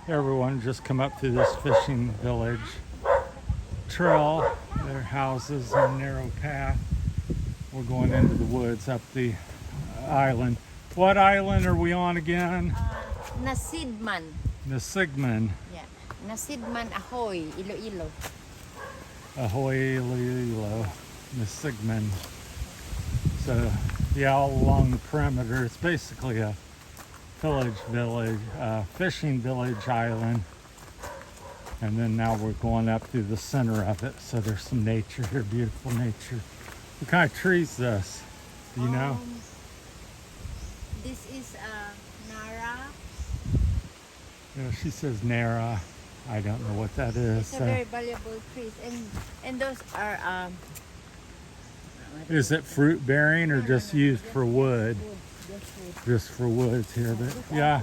Everyone just come up through this fishing village trail. Their houses and a narrow path. We're going into the woods up the island. What island are we on again? Nasidman. Nasigman. Yeah. Nasidman Ahoy, Iloilo. Ahoy, Iloilo, Nasigman. So, yeah, all along the perimeter, it's basically a fishing village island. And then now we're going up through the center of it. So there's some nature here, beautiful nature. What kind of tree is this? Do you know? This is Nara. Yeah, she says Nara. I don't know what that is. It's a very valuable tree. And those are is it fruit bearing or just used for wood? Just for woods here. But yeah,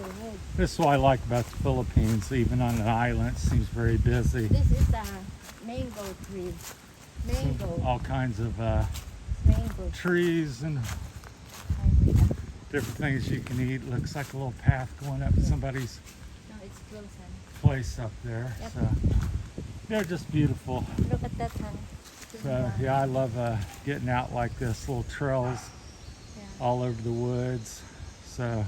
this is what I like about the Philippines. Even on an island, it seems very busy. This is a mango tree. Mango. All kinds of Mango. trees and different things you can eat. Looks like a little path going up somebody's No, it's close, honey. place up there. Yep. So they're just beautiful. Look at that, honey. So yeah, I love getting out like this, little trails Yeah. all over the woods. So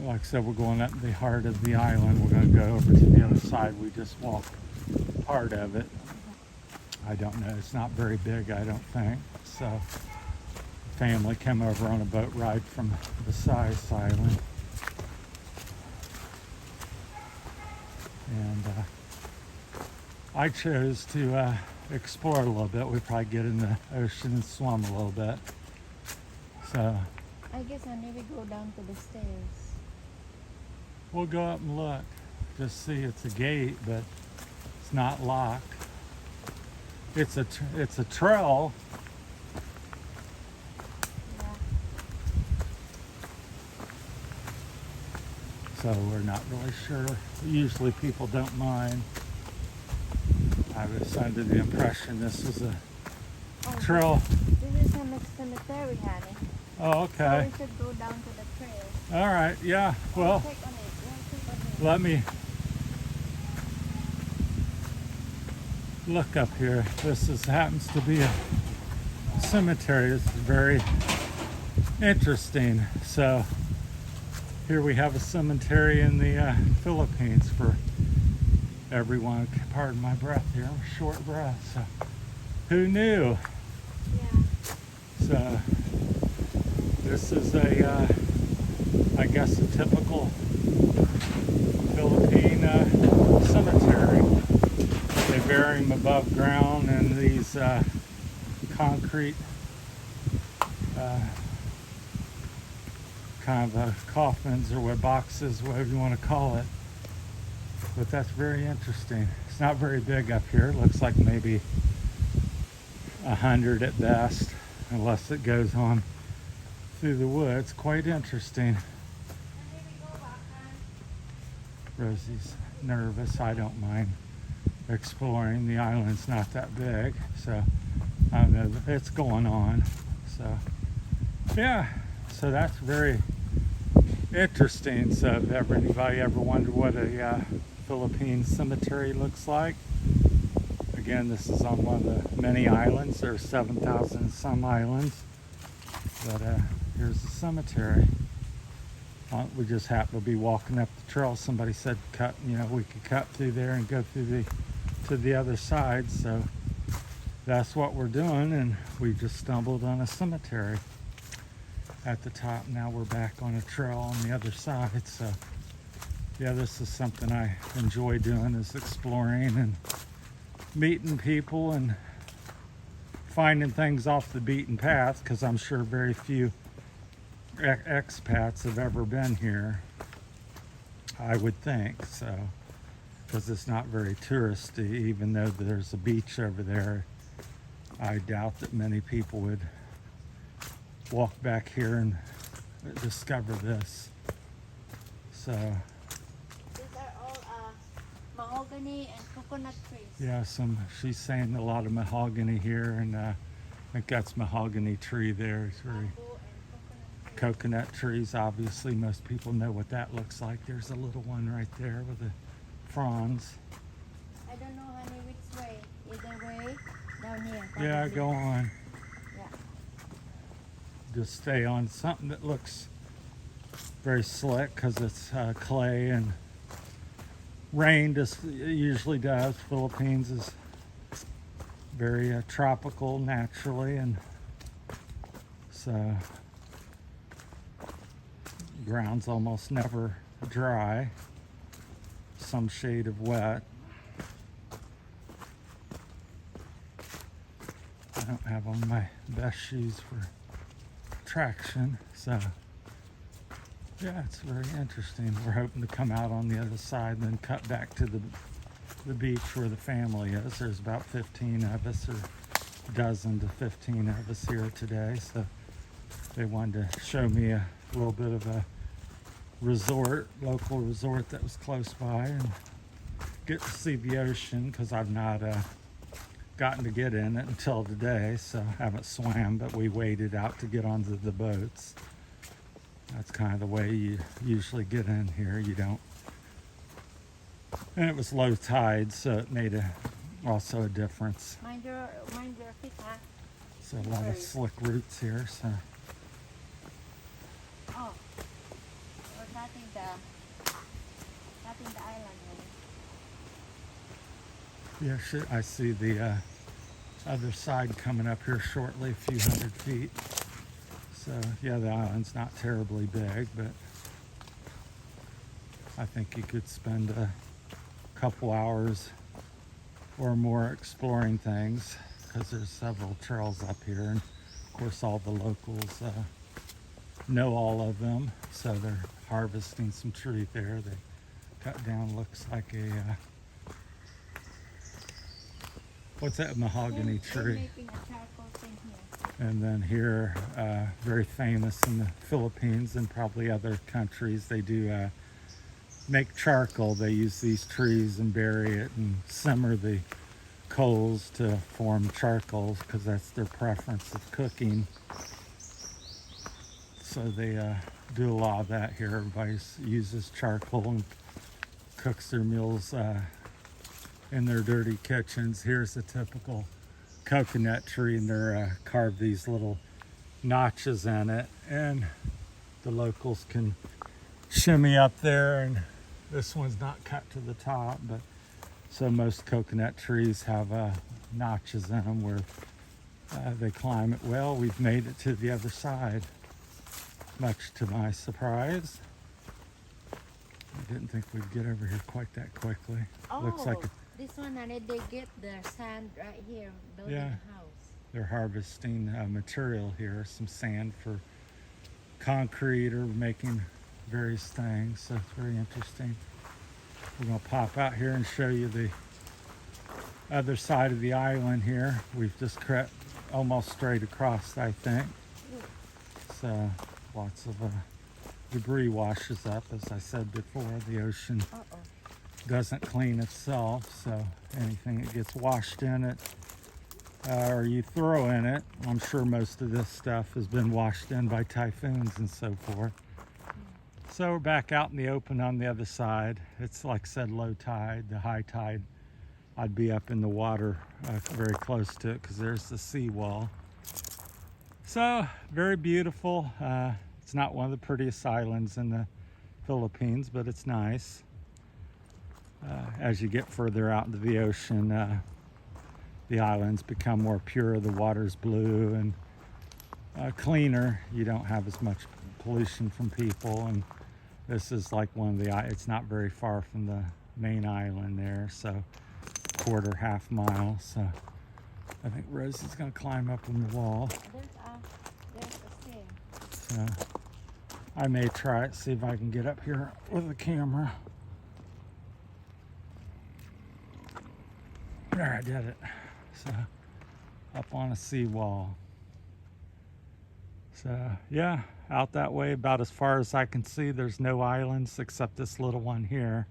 like I said, we're going up the heart of the island. We're going to go over to the other side. We just walked part of it. I don't know. It's not very big, I don't think. So family came over on a boat ride from the Size Island. And I chose to explore a little bit. We probably get in the ocean and swim a little bit. So I guess I maybe go down to the stairs. we'll go up and look. Just see it's a gate, but it's not locked. It's a trail. Yeah. So we're not really sure. Usually people don't mind. I was under the impression this was a Oh, trail. This is a cemetery, honey. Oh, So okay. we should go down to the trail. All right. Yeah. Well, Click on it. Yeah, click on it. let me look up here. Happens to be a cemetery. It's very interesting. So here we have a cemetery in the Philippines for everyone. Pardon my breath here. I'm short breath. So who knew? Yeah. So this is I guess a typical Philippine cemetery. They bury them above ground in these concrete kind of coffins or what boxes, whatever you want to call it. But that's very interesting. It's not very big up here. It looks like maybe 100 at best, unless it goes on through the woods. Quite interesting. Rosie's nervous. I don't mind exploring. The island's not that big, so I don't know. It's going on. So yeah, so that's very interesting. So if anybody ever wondered what a Philippine cemetery looks like, again, this is on one of the many islands. There are 7,000 some islands, but here's the cemetery. We just happened to be walking up the trail. Somebody said we could cut through there and go through to the other side. So that's what we're doing, and we just stumbled on a cemetery at the top. Now we're back on a trail on the other side. So yeah, this is something I enjoy doing, is exploring and meeting people and finding things off the beaten path, because I'm sure very few expats have ever been here, I would think. So because it's not very touristy, even though there's a beach over there, I doubt that many people would walk back here and discover this. So These are all mahogany and coconut trees. yeah, she's saying a lot of mahogany here, and I think that's mahogany tree there. It's very Bamboo and coconut trees. coconut trees. Obviously, most people know what that looks like. There's a little one right there with the fronds. I don't know, honey, which way. Either way, down here. Yeah, probably. go on. Yeah. Just stay on something that looks very slick because it's clay and rain just usually does. Philippines is very tropical naturally, and so ground's almost never dry, some shade of wet. I don't have on my best shoes for traction, so yeah, it's very interesting. We're hoping to come out on the other side and then cut back to the beach where the family is. There's about 15 of us, or a dozen to 15 of us here today, so they wanted to show me a little bit of a resort, local resort that was close by, and get to see the ocean because I've not gotten to get in it until today, so I haven't swam, but we waded out to get onto the boats. That's kind of the way you usually get in here. You don't, and it was low tide, so it made also a difference. Mind your feet, huh? So a lot of slick roots here, so Oh. We're cutting the island, honey. yeah, I see the other side coming up here shortly, a few hundred feet. So yeah, the island's not terribly big, but I think you could spend a couple hours or more exploring things because there's several trails up here, and of course all the locals know all of them, so they're harvesting some tree there. They cut down, looks like a what's that, mahogany They're tree. making a charcoal thing here. And then here, very famous in the Philippines and probably other countries, they do make charcoal. They use these trees and bury it and simmer the coals to form charcoal because that's their preference of cooking. So they do a lot of that here. Everybody uses charcoal and cooks their meals in their dirty kitchens. Here's a typical coconut tree, and they're carved these little notches in it, and the locals can shimmy up there, and this one's not cut to the top, but so most coconut trees have notches in them where they climb it. Well, we've made it to the other side, much to my surprise. I didn't think we'd get over here quite that quickly. Oh, Looks like this one, honey, they get their sand right here, building Yeah. a house. they're harvesting material here, some sand for concrete or making various things. So it's very interesting. We're going to pop out here and show you the other side of the island here. We've just crept almost straight across, I think. So lots of debris washes up. As I said before, the ocean Uh-oh. doesn't clean itself, so anything that gets washed in it or you throw in it, I'm sure most of this stuff has been washed in by typhoons and so forth. So we're back out in the open on the other side. It's like I said, low tide. The high tide, I'd be up in the water very close to it because there's the seawall. So very beautiful. It's not one of the prettiest islands in the Philippines, but it's nice. As you get further out into the ocean, the islands become more pure. The water's blue and cleaner. You don't have as much pollution from people, and this is like one of the, it's not very far from the main island there, so half mile. So I think Rosie's gonna climb up on the wall. There's a stair. So I may try it, see if I can get up here with the camera. There, I did it. So up on a seawall. So yeah, out that way about as far as I can see. There's no islands except this little one here,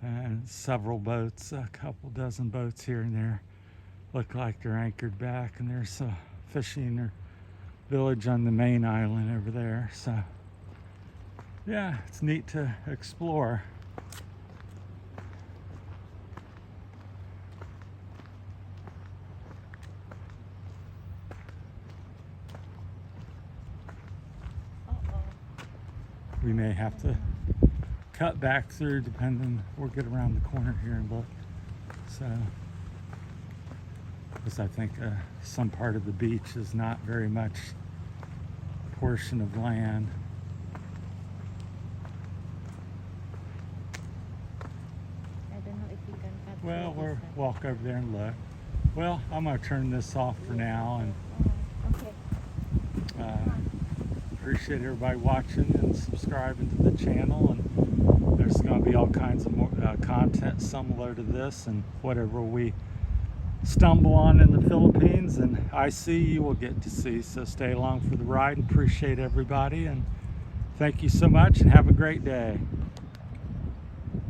and several boats, a couple dozen boats here and there look like they're anchored back, and there's fishing or village on the main island over there. So yeah, it's neat to explore. We may have to cut back through depending, we'll get around the corner here and look. So, because I think some part of the beach is not very much portion of land. I don't know if you can cut. Well, we'll walk over there and look. Well, I'm gonna turn this off for now, and Okay. appreciate everybody watching and subscribing to the channel. And there's going to be all kinds of more content similar to this, and whatever we stumble on in the Philippines and I see, you will get to see. So stay along for the ride, and appreciate everybody, and thank you so much, and have a great day.